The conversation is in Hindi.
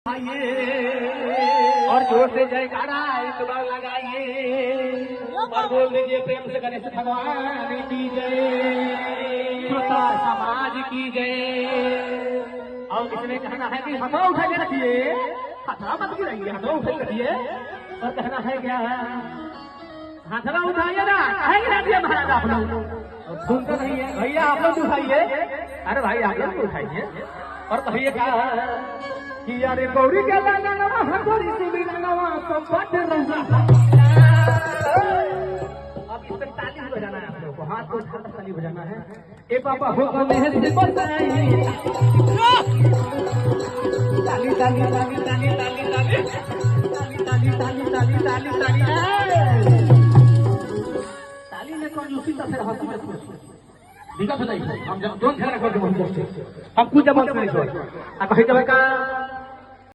और जोर से जयकारा एक बार लगाइए और बोल दीजिए प्रेम से गणेश भगवान की जय, श्रोता समाज की जय। और किसने कहना है कि हाथों उठा के रखिए, हाथा मत गिराइए, हाथों उठा के रखिए। और कहना है क्या, हाथवा उठाइए ना, कहे गिरा दिया महाराज आप लोग सुनते नहीं है भैया, आप लोग उठाइए। अरे भाई आप लोग उठाइए और कहिए क्या कि यारे गौरी के लानवा हगोरी सुबी लानवा तो बात रंगा। अब इस पे ताली बजाना है आप लोगों को, हाथ को उठाकर ताली बजाना है। ए बाबा हो गए हैं से बताई ताली ताली ताली ताली ताली ताली ताली ताली ताली ताली ताली ताली में कौन उसी तरह से हाथ में दिक्कत नहीं। हम जब दोन झगड़ा करके हम कुछ जब कहीं जब का